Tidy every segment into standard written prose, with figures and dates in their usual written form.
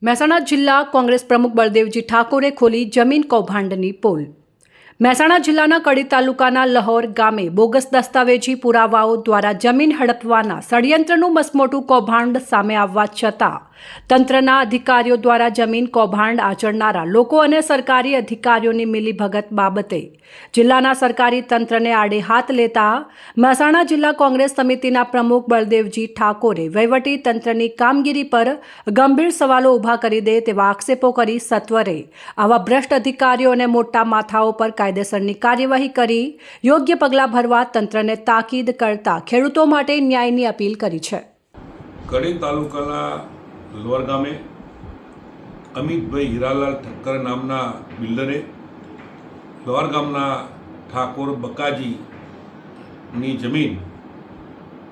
મહેસાણા જિલ્લા કોંગ્રેસ પ્રમુખ બળદેવજી ઠાકોરે ખોલી જમીન કૌભાંડની પોલ। મહેસાણા જિલ્લાના કડી તાલુકાના લહોર ગામે બોગસ દસ્તાવેજી પુરાવાઓ દ્વારા જમીન હડપવાના ષડયંત્રનું મસમોટું કૌભાંડ સામે આવવા છતાં તંત્રના અધિકારીઓ દ્વારા જમીન કૌભાંડ આચરનારા લોકો અને સરકારી અધિકારીઓની મિલીભગત બાબતે જિલ્લાના સરકારી તંત્રને આડે હાથ લેતા મહેસાણા જિલ્લા કોંગ્રેસ સમિતિના પ્રમુખ બળદેવજી ઠાકોરે વહીવટી તંત્રની કામગીરી પર ગંભીર સવાલો ઊભા કરી દે તેવા આક્ષેપો કરી સત્વરે આવા ભ્રષ્ટ અધિકારીઓ અને મોટા માથાઓ પર કાયદેસરની કાર્યવાહી કરી યોગ્ય પગલાં ભરવા તંત્રને તાકીદ કરતા ખેડૂતો માટે ન્યાયની અપીલ કરી છે। કડી તાલુકાના લોર ગામે અમિતભાઈ હીરાલાલ ઠક્કર નામના બિલ્ડરે લોર ગામના ઠાકોર બકાજીની જમીન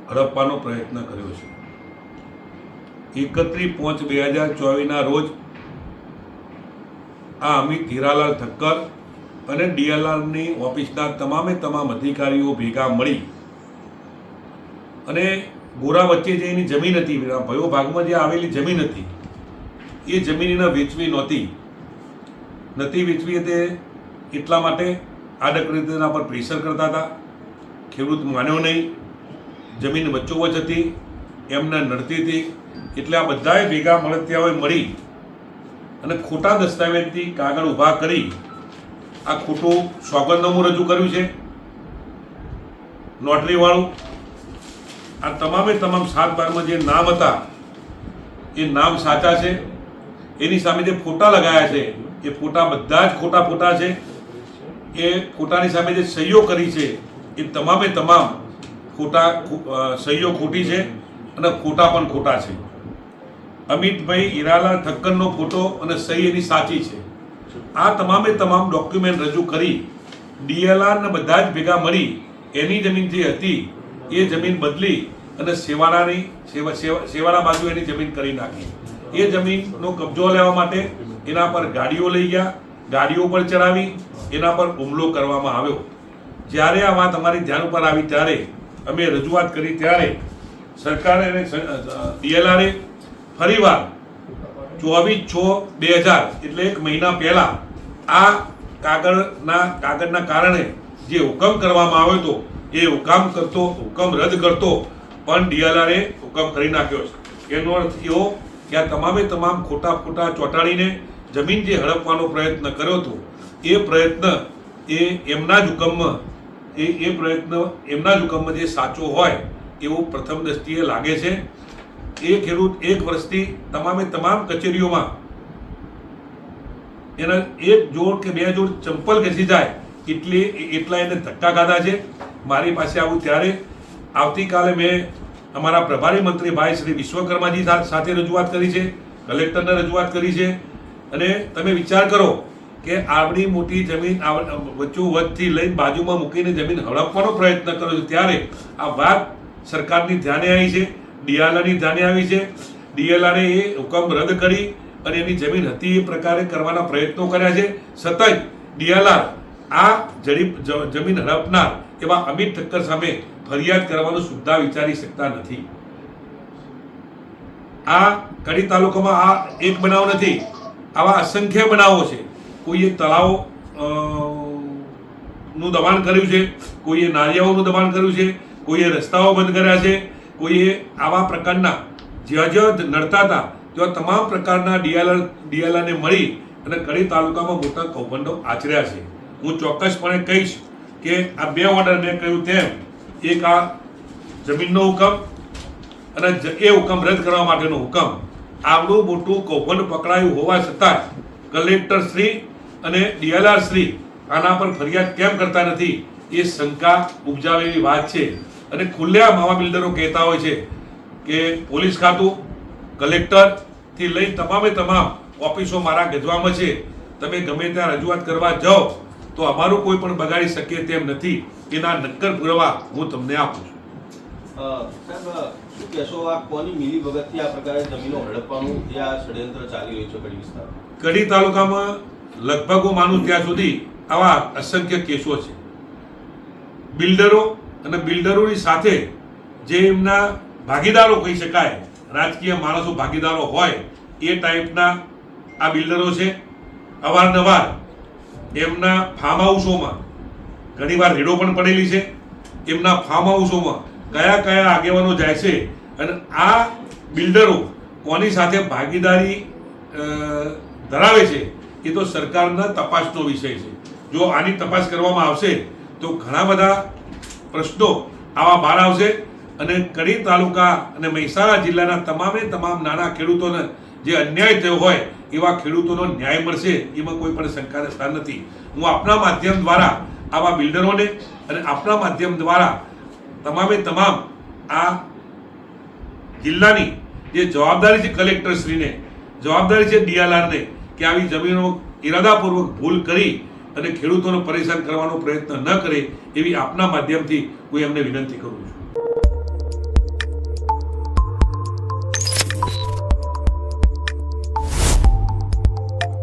હડપવાનો પ્રયત્ન કર્યો છે। 31/5/2024ના રોજ આ અમિત હીરાલાલ ઠક્કર અને ડીએલઆરની ઓફિસના તમામ અધિકારીઓ ભેગા મળી અને ગોરા વચ્ચે જે એની જમીન હતી, ભયો ભાગમાં જે આવેલી જમીન હતી, એ જમીન એને વેચવી નહોતી વેચવી તે એટલા માટે આડક રીતે એના પર પ્રેશર કરતા હતા। ખેડૂત માન્યો નહીં, જમીન વચ્ચોવચ હતી, એમને નડતી હતી, એટલે આ બધાએ ભેગા મળતિયાઓએ મળી અને ખોટા દસ્તાવેજથી કાગળ ઊભા કરી આ ખોટું સોગંદનામું રજૂ કર્યું છે નોટરીવાળું। આ તમામ 7/12માં જે નામ હતા એ નામ સાચા છે, એની સામે જે ફોટા લગાયા છે એ ફોટા બધા જ ખોટા છે। એ ફોટાની સામે જે સહીઓ કરી છે એ તમામ ખોટા સહીઓ ખોટી છે અને ફોટા પણ ખોટા છે। અમિતભાઈ હીરાલાલ ઠક્કરનો ફોટો અને સહી એની સાચી છે। આ તમામ ડોક્યુમેન્ટ રજૂ કરી ડીએલઆરને બધા જ ભેગા મળી એની જમીન જે હતી એ જમીન બદલી અને સેવાના બાજુ એની જમીન કરી નાખી। એ જમીનનો કબજો લેવા માટે એના પર ગાડીઓ લઈ ગયા, ગાડીઓ પર ચડાવી એના પર હુમલો કરવામાં આવ્યો। જ્યારે આ વાત અમારી ધ્યાન ઉપર આવી ત્યારે અમે રજૂઆત કરી ત્યારે સરકારે અને ડીએલઆરે ફરીવાર 24/6/2000 એટલે 1 મહિના પહેલાં આ કાગળના કારણે જે હુકમ કરવામાં આવ્યો હતો એ હુકમ રદ કરતો પણ ડીએલઆરે હુકમ કરી નાખ્યો છે। એનો અર્થ એવો કે આ તમામ ખોટા ચોંટાડીને જમીન જે હડપવાનો પ્રયત્ન કર્યો હતો એ પ્રયત્ન એમના જ હુકમમાં જે સાચો હોય એવું પ્રથમ દ્રષ્ટિએ લાગે છે। એ ખેડૂત 1 વર્ષથી તમામ કચેરીઓમાં એના 1 જોડ કે 2 જોડ ચંપલ ઘસી જાય એટલા એને ધક્કા ખાધા છે। મારી પાસે આવું ત્યારે આવતીકાલે મેં અમારા પ્રભારી મંત્રી ભાઈ શ્રી વિશ્વકર્માજી સાથે રજૂઆત કરી છે, કલેક્ટરને રજૂઆત કરી છે। અને તમે વિચાર કરો કે આવડી મોટી જમીન વચ્ચોવચ્ચથી લઈને બાજુમાં મૂકીને જમીન હડપવાનો પ્રયત્ન કર્યો છે ત્યારે આ વાત સરકારની ધ્યાને આવી છે, ડીએલઆરની ધ્યાને આવી છે। ડીએલઆરે એ હુકમ રદ કરી અને એની જમીન હતી એ પ્રકારે કરવાના પ્રયત્નો કર્યા છે, છતાંય ડીએલઆર આ જમીન હડપનાર એવા અમિત ઠક્કર સામે ફરિયાદ કરવાનું સુદ્ધા વિચારી શકતા નથી। આ કડી તાલુકામાં આ એક બનાવ નથી, આવા અસંખ્ય બનાવો છે। કોઈએ તળાવ નું દબાણ કર્યું છે, કોઈએ નાળિયાઓનું દબાણ કર્યું છે, કોઈએ રસ્તાઓ બંધ કર્યા છે, કોઈએ આવા પ્રકારના જ્યાં નડતા હતા ત્યાં તમામ પ્રકારના ડીએલઆરને મળી અને કડી તાલુકામાં મોટા કૌભાંડો આચર્યા છે। હું ચોક્કસપણે કહીશ કે આ 2 ઓર્ડર મેં કહ્યું તેમ, એક આ જમીનનો હુકમ અને એ હુકમ રદ કરવા માટેનો હુકમ, આવડું મોટું કૌભાંડ પકડાયું હોવા છતાં કલેક્ટર શ્રી અને ડીએલઆર શ્રી આના પર ફરિયાદ કેમ કરતા નથી એ શંકા ઉપજાવેલી વાત છે। અને ખુલ્લેઆમ આવા બિલ્ડરો કહેતા હોય છે કે પોલીસ ખાતું, કલેક્ટરથી લઈ તમામ ઓફિસો મારા ગજવામાં છે, તમે ગમે ત્યાં રજૂઆત કરવા જાઓ તો અમારું કોઈ પણ બગાડી શકે તેમ નથી। એના નક્કર પુરાવા હું તમને આપું છું। સાહેબ, શું કહેશો, આ કોની મિલીભગતથી આ પ્રકારે જમીનો હડપવાનું જે આ ષડયંત્ર ચાલી રહ્યું છે કડી વિસ્તારમાં? કડી તાલુકામાં લગભગ હું માનું ત્યાં સુધી આવા અસંખ્ય કેસો છે। બિલ્ડરો અને બિલ્ડરોની સાથે જે એમના ભાગીદારો કહી શકાય, રાજકીય માણસો ભાગીદારો હોય એ ટાઈપના આ બિલ્ડરો છે. અવારનવાર એમના ફાર્મ હાઉસોમાં ઘણીવાર રેડો પણ પડેલી છે. એમના ફાર્મ હાઉસોમાં કયા કયા આગેવાનો જાય છે અને આ બિલ્ડરો કોની સાથે ભાગીદારી ધરાવે છે એ તો સરકારના તપાસનો વિષય છે. જો આની તપાસ કરવામાં આવશે તો ઘણા બધા પ્રશ્નો આવા બહાર આવશે અને કડી તાલુકા અને મહેસાણા જિલ્લાના તમામે તમામ નાના ખેડૂતોને જે અન્યાય થયો હોય એવા ખેડૂતોનો ન્યાય મળશે એમાં કોઈ પણ શંકાને સ્થાન નથી. હું આપના માધ્યમ દ્વારા આવા બિલ્ડરોને અને આપના માધ્યમ દ્વારા તમામે તમામ આ જિલ્લાની જે જવાબદારી છે કલેક્ટરશ્રીને, જવાબદારી છે ડીઆરઆરને કે આવી જમીનો ઇરાદાપૂર્વક ભૂલ કરી અને ખેડૂતોને પરેશાન કરવાનો પ્રયત્ન ન કરે એવી આપના માધ્યમથી હું એમને વિનંતી કરું છું.